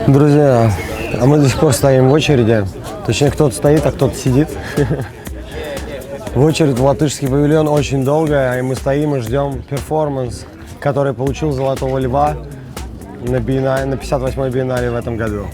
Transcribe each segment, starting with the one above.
Друзья, а мы до сих пор стоим в очереди. Точнее, кто-то стоит, а кто-то сидит. В очередь в латышский павильон очень долго, и мы стоим и ждем перформанс, который получил «Золотого льва» на 58-й биеннале в этом году.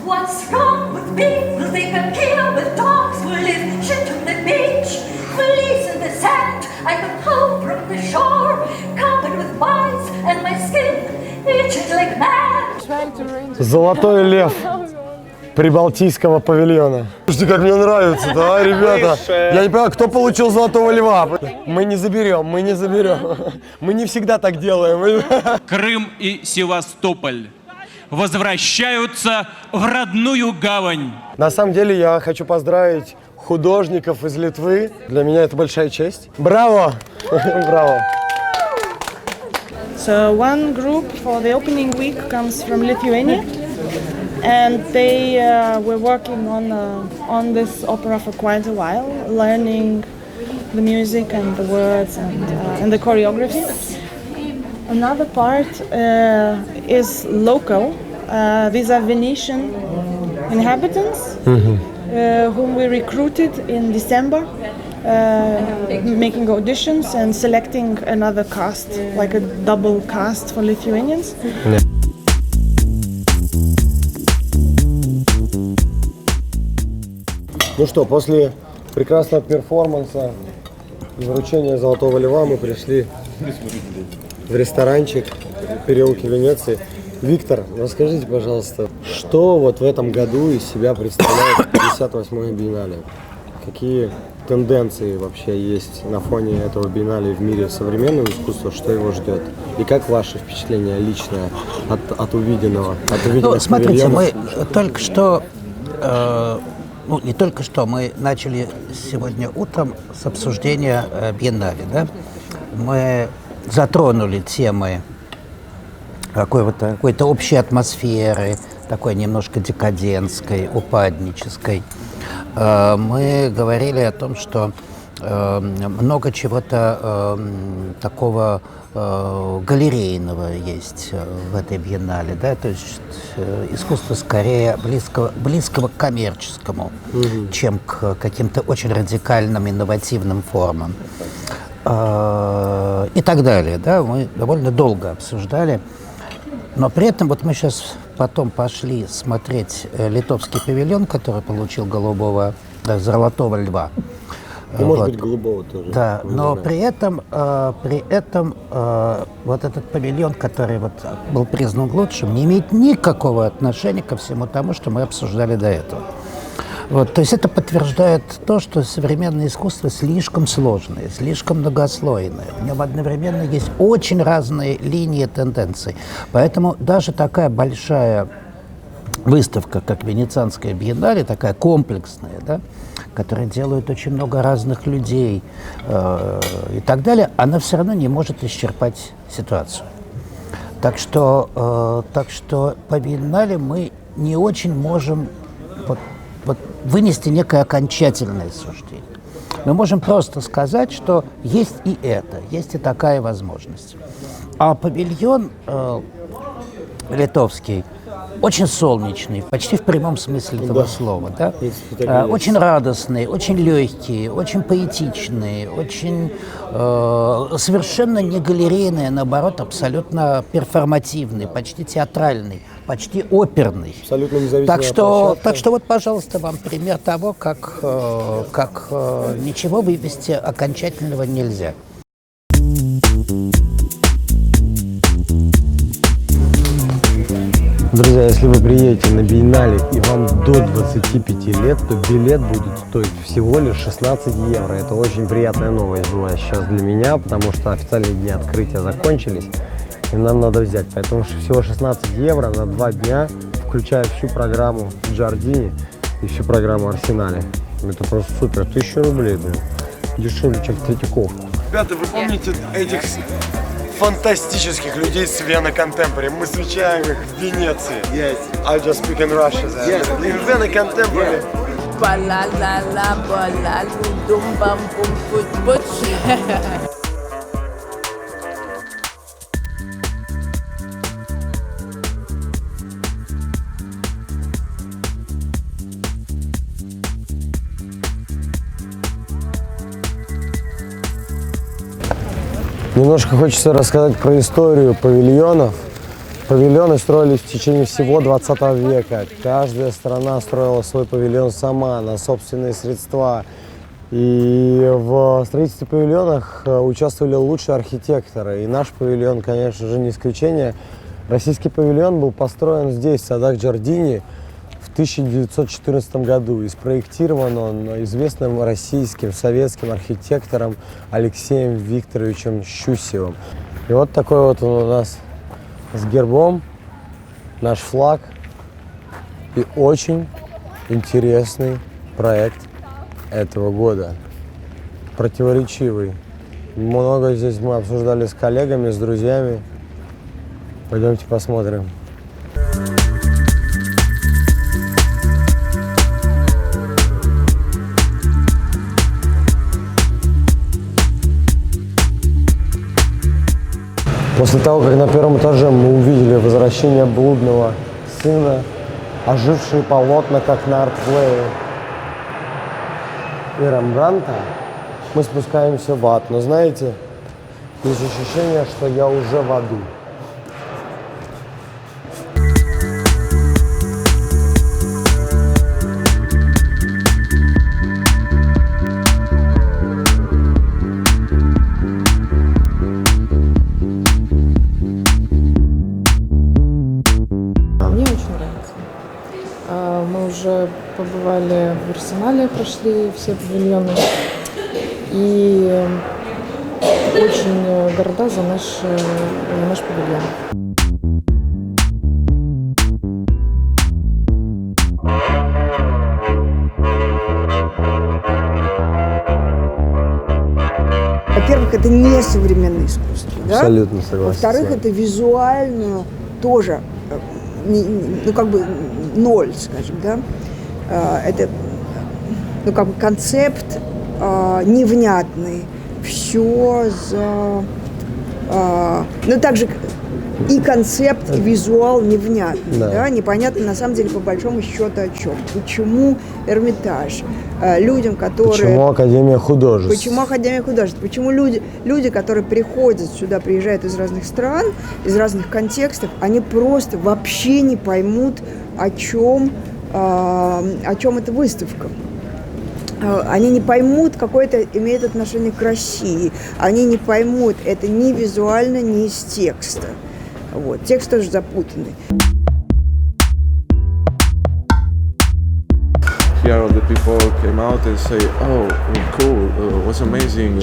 What's wrong with people? They compare with dogs who live shit on the beach, fleas in the sand. I come home from the shore, covered with bites, and my skin itches like mad. Золотой лев Прибалтийского павильона. Слушайте, как мне нравится, да, ребята? Я не понимаю, кто получил «Золотого льва». Мы не заберем, мы не заберем. Мы не всегда так делаем. Крым и Севастополь возвращаются в родную гавань. На самом деле я хочу поздравить художников из Литвы. Для меня это большая честь. Браво! Браво! So one group for the opening week comes from Lithuania, and they were working on this opera for quite a while, learning the music and the words and the choreography. Another part is local. These are Venetian inhabitants whom we recruited in December, making auditions and selecting another cast, like a double cast for Lithuanians. Yeah. Ну что, после прекрасного перформанса и вручения «Золотого льва» мы пришли в ресторанчик в переулке Венеции. Виктор, расскажите, пожалуйста, что вот в этом году из себя представляет 58-я биеннале? Какие тенденции вообще есть на фоне этого биеннале в мире современного искусства, что его ждет? И как ваши впечатления личные от увиденного? Ну, смотрите, мы только что, не только что, мы начали сегодня утром с обсуждения биеннале, да? Мы затронули темы какой-то общей атмосферы, такой немножко декадентской, упаднической. Мы говорили о том, что много чего-то такого галерейного есть в этой биеннале, да, то есть искусство скорее близкого к коммерческому, чем к каким-то очень радикальным, инновативным формам. И так далее, да, мы довольно долго обсуждали. Но при этом вот мы сейчас потом пошли смотреть литовский павильон, который получил «Золотого льва». И, может быть, голубого тоже. Да, но при этом вот этот павильон, который вот был признан лучшим, не имеет никакого отношения ко всему тому, что мы обсуждали до этого. Вот, то есть это подтверждает то, что современное искусство слишком сложное, слишком многослойное. В нем одновременно есть очень разные линии тенденций. Поэтому даже такая большая выставка, как Венецианская биеннале, такая комплексная, да, которая делает очень много разных людей и так далее, она все равно не может исчерпать ситуацию. Так что по биеннале мы не очень можем вынести некое окончательное суждение. Мы можем просто сказать, что есть и это, есть и такая возможность. А павильон литовский очень солнечный, почти в прямом смысле этого слова. Да? Очень радостный, очень легкий, очень поэтичный, очень совершенно не галерейный, а наоборот, абсолютно перформативный, почти театральный, почти оперный. Абсолютно независимая так что вот, пожалуйста, вам пример того, как ничего вывести окончательного нельзя. Друзья, если вы приедете на Биеннале и вам до 25 лет, то билет будет стоить всего лишь 16 евро. Это очень приятная новость была сейчас для меня, потому что официальные дни открытия закончились, и нам надо взять. Поэтому всего 16 евро на 2 дня, включая всю программу Джардини и всю программу Арсенале. Это просто супер. 1000 рублей, блин. Дешевле, чем Третьяков. Ребята, вы помните этих фантастических людей с Vienna Contemporary? Мы встречаем их в Венеции. Yes. I just speak in Russia there. Yes. In Vienna Contemporary. Немножко хочется рассказать про историю павильонов. Павильоны строились в течение всего 20 века. Каждая страна строила свой павильон сама, на собственные средства. И в строительстве павильонов участвовали лучшие архитекторы. И наш павильон, конечно же, не исключение. Российский павильон был построен здесь, в садах Джардини, в 1914 году. И спроектирован он известным российским советским архитектором Алексеем Викторовичем Щусевым. И вот такой вот он у нас с гербом, наш флаг. И очень интересный проект этого года. Противоречивый. Много здесь мы обсуждали с коллегами, с друзьями. Пойдемте посмотрим. После того, как на первом этаже мы увидели возвращение блудного сына, ожившие полотна, как на артплее и Рембрандта, мы спускаемся в ад. Но знаете, есть ощущение, что я уже в аду. Мы уже побывали в Арсенале, прошли все павильоны, и очень горда за наш павильон. Во-первых, это не современное искусство, да? Абсолютно согласен. Во-вторых, это визуально тоже, ну, как бы ноль, скажем, да? Это, ну, как бы концепт невнятный, все за... ну, также и концепт, и визуал невнятный, да. Непонятно, на самом деле, по большому счету, о чем. Почему Эрмитаж? Людям, которые... Почему Академия художеств? Почему Академия художеств? Почему люди, которые приходят сюда, приезжают из разных стран, из разных контекстов, они просто вообще не поймут, о чем эта выставка. Они не поймут, какое это имеет отношение к России. Они не поймут это ни визуально, ни из текста. Вот. Текст тоже запутанный. Here all the people came out and say, oh, cool, was amazing,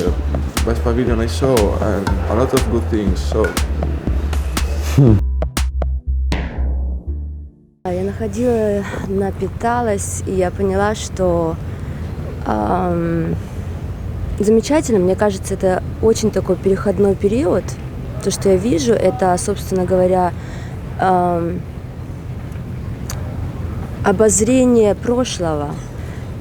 best pavilion I saw, and a lot of good things. So. Я находила, напиталась, и я поняла, что замечательно. Мне кажется, это очень такой переходной период. То, что я вижу, это, собственно говоря, обозрение прошлого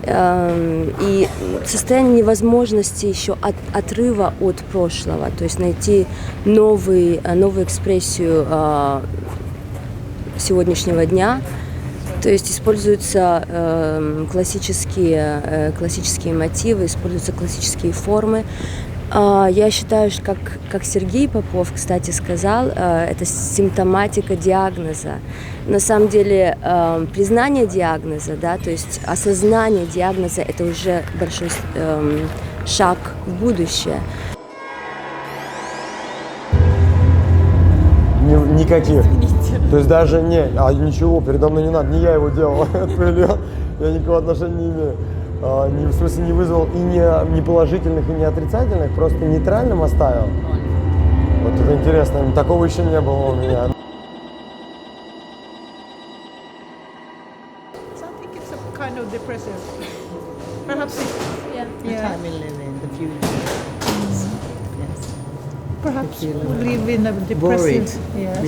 и состояние невозможности еще отрыва от прошлого, то есть найти новую экспрессию сегодняшнего дня. То есть используются классические мотивы, используются классические формы. Я считаю, что, как Сергей Попов, кстати, сказал, это симптоматика диагноза. На самом деле признание диагноза, да, то есть осознание диагноза, это уже большой шаг в будущее. Никаких. То есть даже не, ничего, передо мной не надо, не я его делал, этот павильон, я никакого отношения не имею. В смысле не вызвал и не положительных, и не отрицательных, просто нейтральным оставил. Вот это интересно, такого еще не было у меня. So I think it's a kind of depressive. Perhaps Time will live in the future. Yes. perhaps We feel we live in a Worried. depressive. Yes.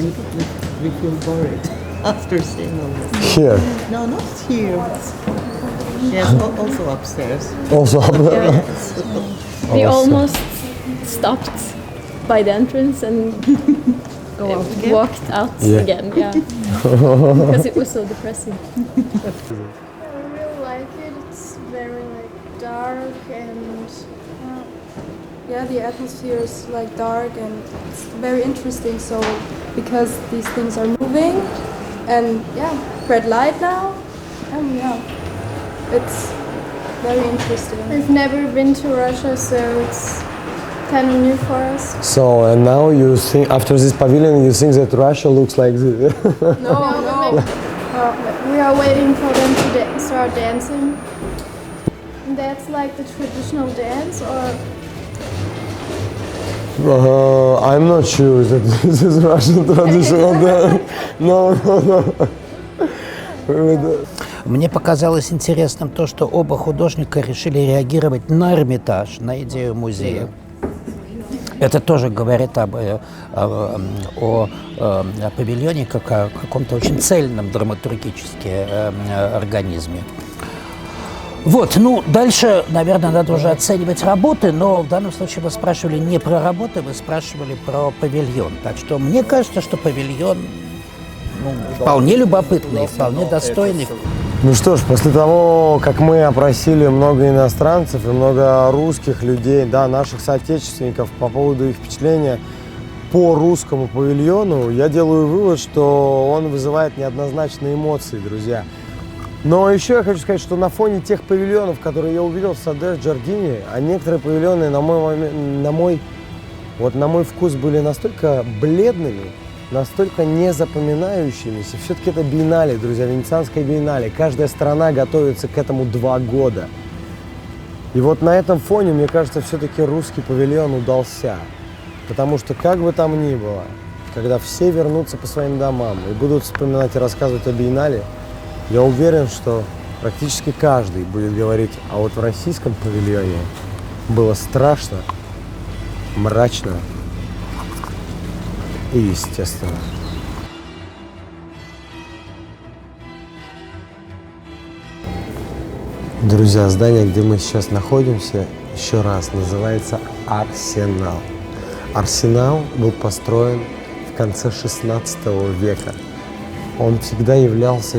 We feel worried after seeing all this. Here. No, not here. Yes, also upstairs. Also. We almost stopped by the entrance and walked out again. Yeah, because it was so depressing. I really like it. It's very dark and the atmosphere is dark and it's very interesting. So because these things are moving and red light now, and it's very interesting. We've never been to Russia, so it's kind of new for us. So, and now you think, after this pavilion, you think that Russia looks like this? No. We are waiting for them to start dancing. And that's like the traditional dance, or? I'm not sure that this is Russian traditional dance. No. Мне показалось интересным то, что оба художника решили реагировать на Эрмитаж, на идею музея. Это тоже говорит о павильоне как о каком-то очень цельном драматургически организме. Вот, дальше, наверное, надо уже оценивать работы, но в данном случае вы спрашивали не про работы, вы спрашивали про павильон. Так что мне кажется, что павильон вполне любопытный, вполне достойный. Ну что ж, после того, как мы опросили много иностранцев и много русских людей, наших соотечественников по поводу их впечатления по русскому павильону, я делаю вывод, что он вызывает неоднозначные эмоции, друзья. Но еще я хочу сказать, что на фоне тех павильонов, которые я увидел в Саде Джардини, а некоторые павильоны, на мой вкус, были настолько бледными, настолько незапоминающимися. Все-таки это биеннале, друзья, Венецианская биеннале. Каждая страна готовится к этому 2 года. И вот на этом фоне, мне кажется, все-таки русский павильон удался. Потому что, как бы там ни было, когда все вернутся по своим домам и будут вспоминать и рассказывать о биеннале, я уверен, что практически каждый будет говорить, а вот в российском павильоне было страшно, мрачно и естественно. Друзья, здание, где мы сейчас находимся, еще раз называется Арсенал. Арсенал был построен в конце 16 века. Он всегда являлся,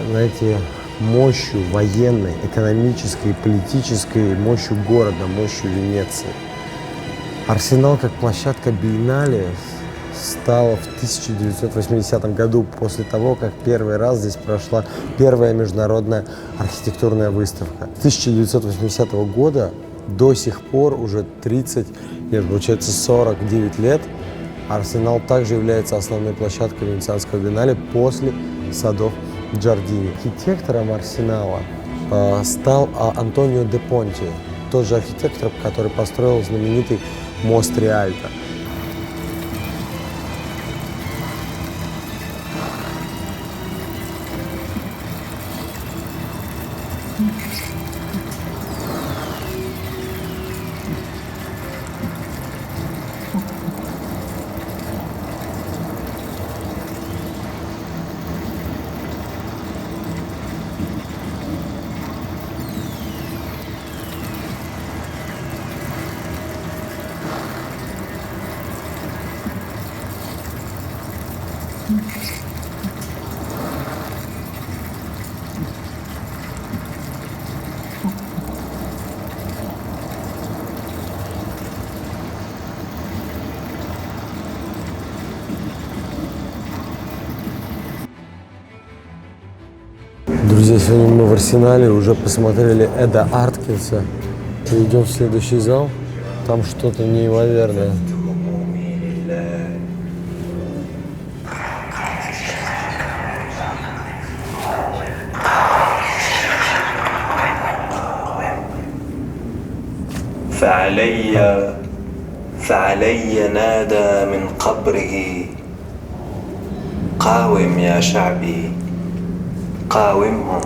знаете, мощью военной, экономической, политической, мощью города, мощью Венеции. Арсенал как площадка биеннале стала в 1980 году, после того, как первый раз здесь прошла первая международная архитектурная выставка. С 1980 года до сих пор уже 49 лет Арсенал также является основной площадкой Венецианского биеннале после садов Джардини. Архитектором Арсенала стал Антонио де Понти, тот же архитектор, который построил знаменитый мост Риальто. Друзья, сегодня мы в Арсенале уже посмотрели Эда Арткинса. И идем в следующий зал. Там что-то неимоверное. فعلي نادى من قبره قاوم يا شعبي قاومهم.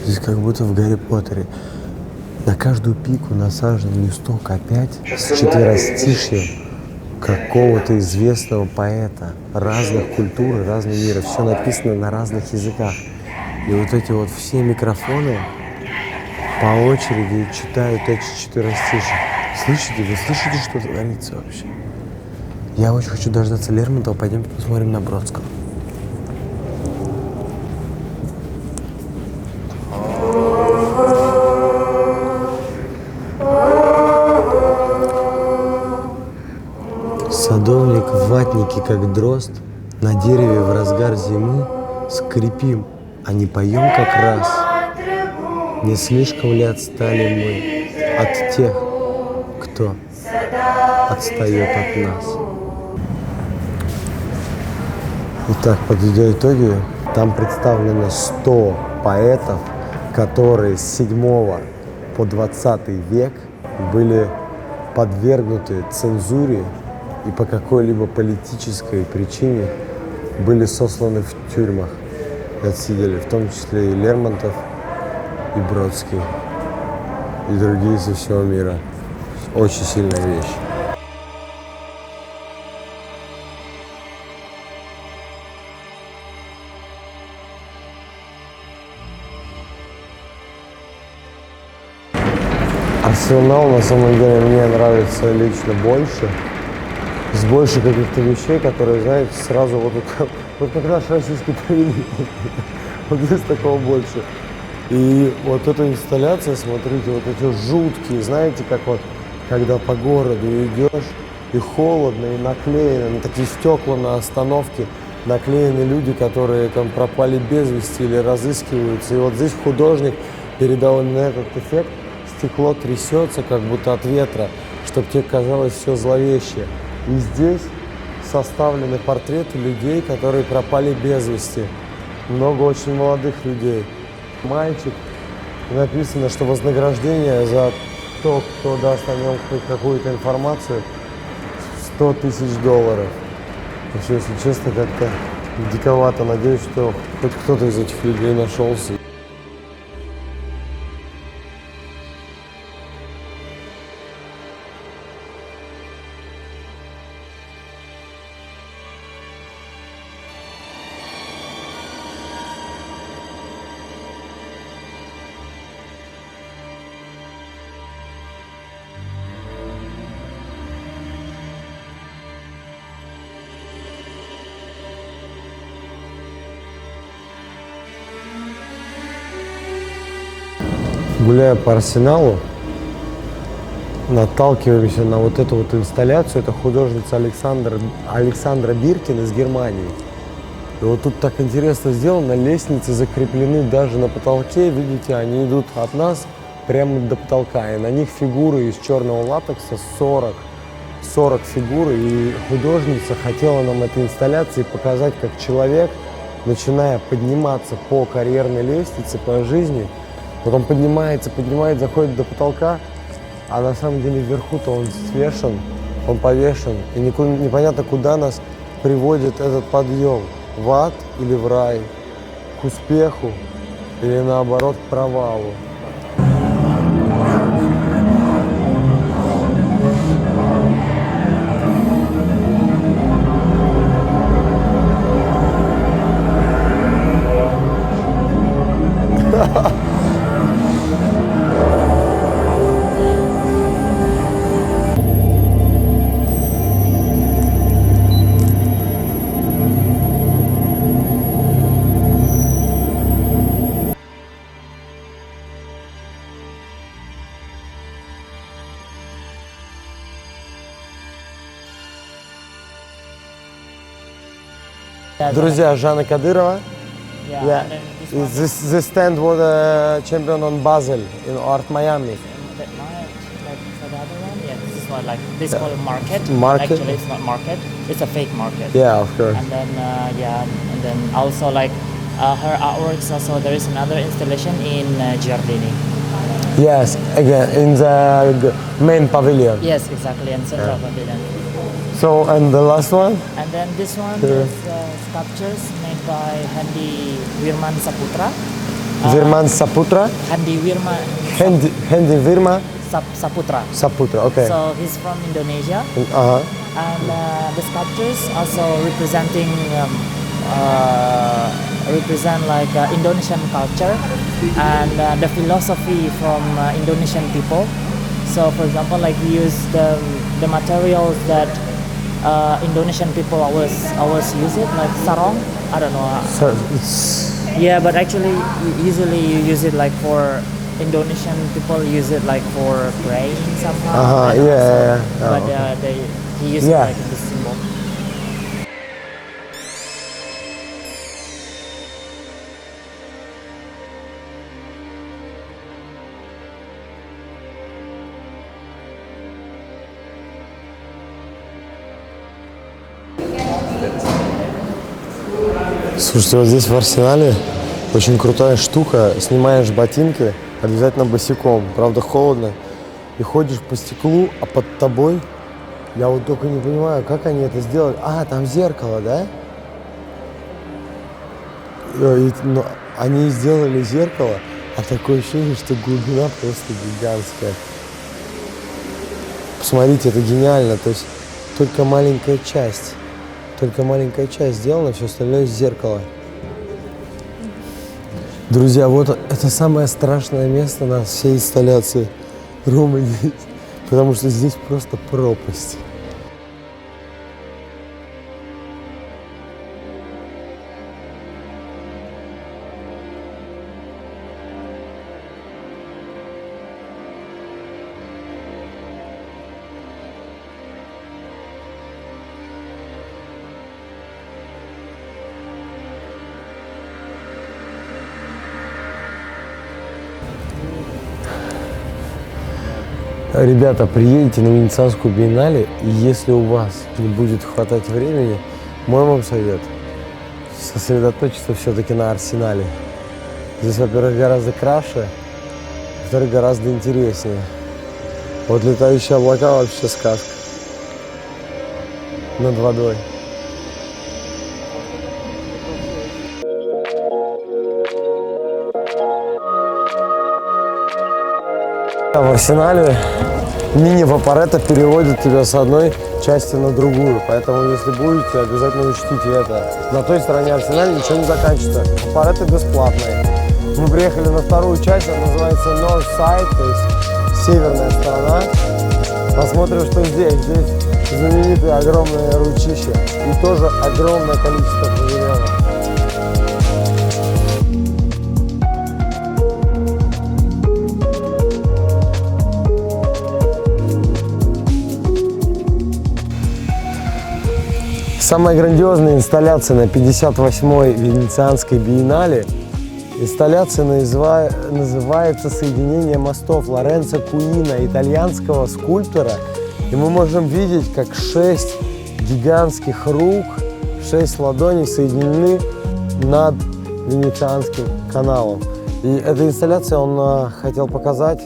Здесь как будто в Гарри Поттере. На каждую пику насажен листок опять с четверостишьем какого-то известного поэта разных культур и разного мира. Все написано на разных языках. И вот эти вот все микрофоны по очереди читают эти четверостишие. Слышите? Вы слышите, что творится вообще? Я очень хочу дождаться Лермонтова. Пойдемте посмотрим на Бродского. Садовник в ватнике, как дрозд, на дереве в разгар зимы скрипим, а не поем как раз. Не слишком ли отстали мы от тех, кто отстает от нас? Итак, подведя итоги, там представлено 100 поэтов, которые с 7 по 20 век были подвергнуты цензуре и по какой-либо политической причине были сосланы в тюрьмах и отсидели, в том числе и Лермонтов, и Бродский, и другие со всего мира. Очень сильная вещь. Арсенал на самом деле мне нравится лично больше. С больше каких-то вещей, которые, знаете, сразу вот как наш российский повелитель. Вот здесь такого больше. И вот эта инсталляция, смотрите, вот эти жуткие, знаете, как вот, когда по городу идешь, и холодно, и наклеено, на такие стекла на остановке, наклеены люди, которые там пропали без вести или разыскиваются. И вот здесь художник передал именно этот эффект. Стекло трясется, как будто от ветра, чтобы тебе казалось все зловеще. И здесь составлены портреты людей, которые пропали без вести. Много очень молодых людей. Мальчик. Написано, что вознаграждение за то, кто даст о нем хоть какую-то информацию, $100 000. Вообще, если честно, как-то диковато. Надеюсь, что хоть кто-то из этих людей нашелся. Гуляя по Арсеналу, наталкиваемся на вот эту вот инсталляцию. Это художница Александра Биркин из Германии. И вот тут так интересно сделано, лестницы закреплены даже на потолке. Видите, они идут от нас прямо до потолка. И на них фигуры из черного латекса, 40 фигур. И художница хотела нам этой инсталляции показать, как человек, начиная подниматься по карьерной лестнице, по жизни, потом поднимается, заходит до потолка, а на самом деле вверху-то он свешен, он повешен. И непонятно, куда нас приводит этот подъем. В ад или в рай, к успеху или наоборот к провалу. Друзья, Жанна Кадырова. Yeah. Yeah. And then this one This stand was champion on Basel in Art Miami. that night, like for the other one, yeah, this is what like this called market. Market? Actually, it's not market. It's a fake market. Yeah, of course. And then and then also like her artworks. Also, there is another installation in Giardini. Yes, again in the main pavilion. Yes, exactly, and central pavilion. So, and the last one? And then this one Yeah. is sculptures made by Handi Wirman Saputra. Virman Saputra? Handi Wirman Hendi Virma Saputra. Saputra, okay. So he's from Indonesia. Uh-huh. And the sculptures also representing represent like Indonesian culture and the philosophy from Indonesian people. So for example, like we use the materials that Indonesian people always use it, like sarong. I don't know. So it's Yeah, but actually usually you use it like for Indonesian people use it like for praying somehow. Uh-huh, and yeah, also- yeah. Oh, But okay. he used Yeah. it like in the symbol. Слушайте, вот здесь в Арсенале очень крутая штука. Снимаешь ботинки обязательно босиком. Правда, холодно. И ходишь по стеклу, а под тобой, я вот только не понимаю, как они это сделали. А, там зеркало, да? Но они сделали зеркало, а такое ощущение, что глубина просто гигантская. Посмотрите, это гениально. То есть только маленькая часть сделана, все остальное зеркало. Друзья, вот это самое страшное место на всей инсталляции Ромы здесь, потому что здесь просто пропасть. Ребята, приедете на Венецианскую биеннале, и если у вас не будет хватать времени, мой вам совет – сосредоточиться все-таки на Арсенале. Здесь, во-первых, гораздо краше, во-вторых, гораздо интереснее. Вот летающие облака вообще сказка над водой. В Арсенале мини-вапоретто переводит тебя с одной части на другую, поэтому если будете, обязательно учтите это. На той стороне Арсенала ничего не заканчивается, вапоретто бесплатные. Мы приехали на вторую часть, она называется North Side, то есть северная сторона. Посмотрим, что здесь. Здесь знаменитые огромные ручища и тоже огромное количество павильонов. Самая грандиозная инсталляция на 58-й Венецианской биеннале. Инсталляция называется «Соединение мостов» Лоренцо Куина, итальянского скульптора. И мы можем видеть, как 6 гигантских рук, 6 ладоней соединены над Венецианским каналом. И эта инсталляция, он хотел показать,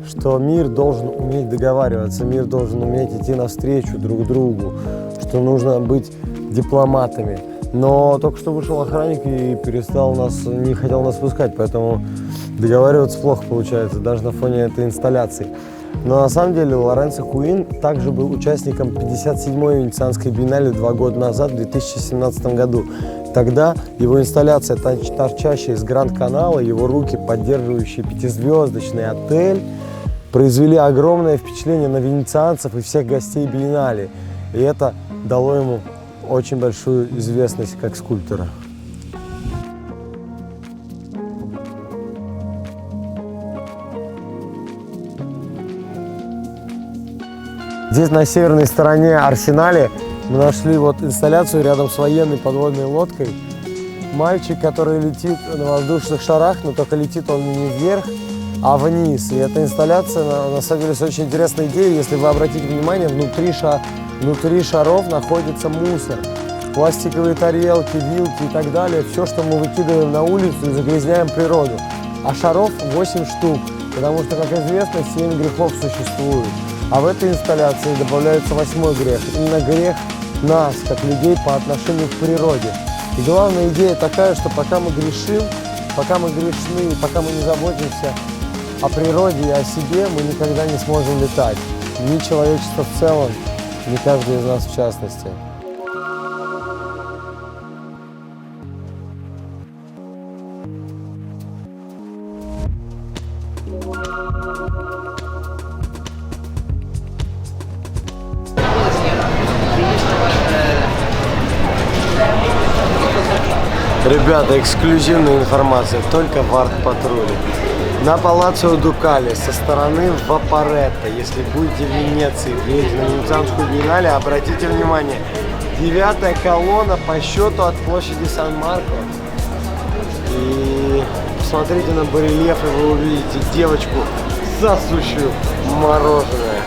что мир должен уметь договариваться, мир должен уметь идти навстречу друг другу, что нужно быть дипломатами. Но только что вышел охранник и не хотел нас пускать, поэтому договариваться плохо получается, даже на фоне этой инсталляции. Но на самом деле Лоренцо Куин также был участником 57-й Венецианской биеннале 2 года назад, в 2017 году. Тогда его инсталляция, торчащая из Гранд-канала, его руки, поддерживающие 5-звездочный отель, произвели огромное впечатление на венецианцев и всех гостей биеннале. И это дало ему очень большую известность как скульптора. Здесь на северной стороне Арсенале Мы нашли вот инсталляцию рядом с военной подводной лодкой. Мальчик, который летит на воздушных шарах, но только летит он не вверх, а вниз. И эта инсталляция, на самом деле, с очень интересной идеей. Если вы обратите внимание, внутри шаров находится мусор. Пластиковые тарелки, вилки и так далее. Все, что мы выкидываем на улицу и загрязняем природу. А шаров 8 штук, потому что, как известно, 7 грехов существует. А в этой инсталляции добавляется 8-й грех. Именно грех нас, как людей, по отношению к природе. И главная идея такая, что пока мы грешим, пока мы грешны, пока мы не заботимся о природе и о себе, мы никогда не сможем летать. Ни человечество в целом, ни каждый из нас в частности. Ребята, эксклюзивная информация только в арт-патруле. На Палаццо Дукале со стороны Вапоретто, если будете в Венеции, приедете на Венецианскую биеннале, обратите внимание, 9-я колонна по счету от площади Сан-Марко. И посмотрите на барельеф, и вы увидите девочку, засущую мороженое.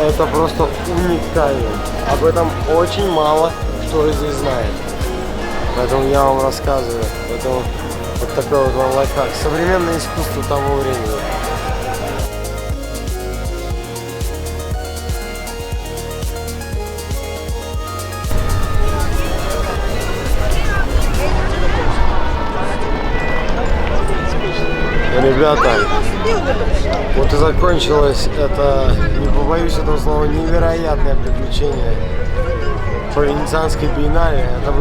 Это просто уникально. Об этом очень мало кто здесь знает. Поэтому я вам рассказываю. Поэтому вот такой вот вам лайфхак. Современное искусство того времени. Ребята, вот и закончилось это, не побоюсь этого слова, невероятное приключение по Венецианской биеннале. Это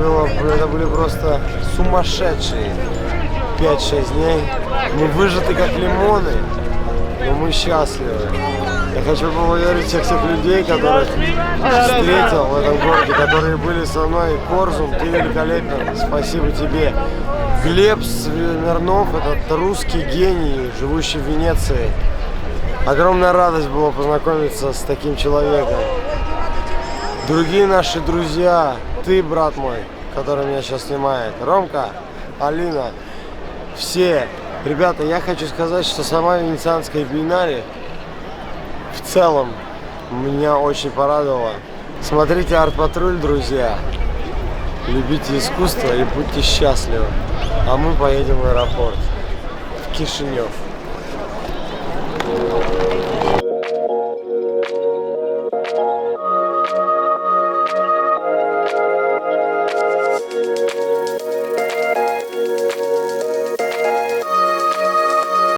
были просто сумасшедшие 5-6 дней. Мы выжаты как лимоны, но мы счастливы. Я хочу поблагодарить всех тех людей, которых встретил в этом городе, которые были со мной. Корзун, ты великолепен, спасибо тебе. Глеб Смирнов, этот русский гений, живущий в Венеции. Огромная радость была познакомиться с таким человеком. Другие наши друзья, ты, брат мой, который меня сейчас снимает, Ромка, Алина, все. Ребята, я хочу сказать, что сама Венецианская биеннале в целом меня очень порадовала. Смотрите «Арт-патруль», друзья. Любите искусство и будьте счастливы. А мы поедем в аэропорт, в Кишинев.